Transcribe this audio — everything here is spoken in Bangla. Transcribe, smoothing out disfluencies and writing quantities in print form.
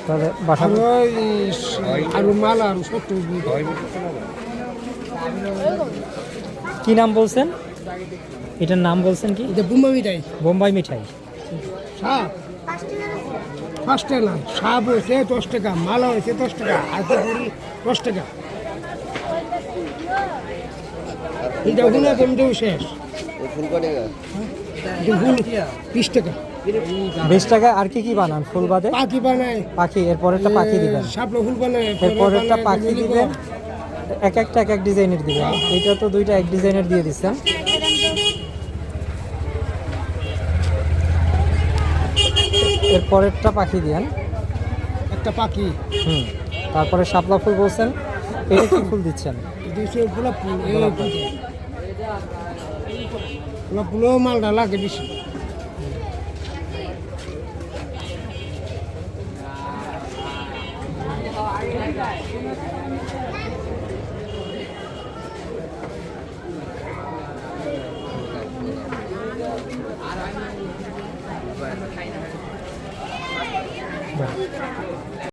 তাহলে বাসা আর মাল আর 70 কি নাম বলছেন? এটার নাম বলছেন কি? এটা বোম্বাই মিঠাই। বোম্বাই মিঠাই। সাপ 5 টাকা না, সাপ হয়েছে 10 টাকা, মালা হয়েছে 10 টাকা, আর 10 টাকা। এটা গুলো কমতেও শেষ। ফুল 20 টাকা। 20 টাকা। আর কি কি বানান ফুল বাদে? পাখি বানায়, পাখি। এরপরেরটা পাখি দিবেন, শাপলা ফুল বানায়, এরপরেরটা পাখি দিবেন, এক একটা এক এক ডিজাইনের দিবেন। এইটা তো দুইটা এক ডিজাইনের দিয়ে দিচ্ছেন। এরপরেরটা পাখি দিয়েন, একটা পাখি। তারপরে শাপলা ফুল বলছেন, এটা কি ফুল দিচ্ছেন? গোলাপ ফুল। গোলাপ ফুলও মালটা লাগে বেশি।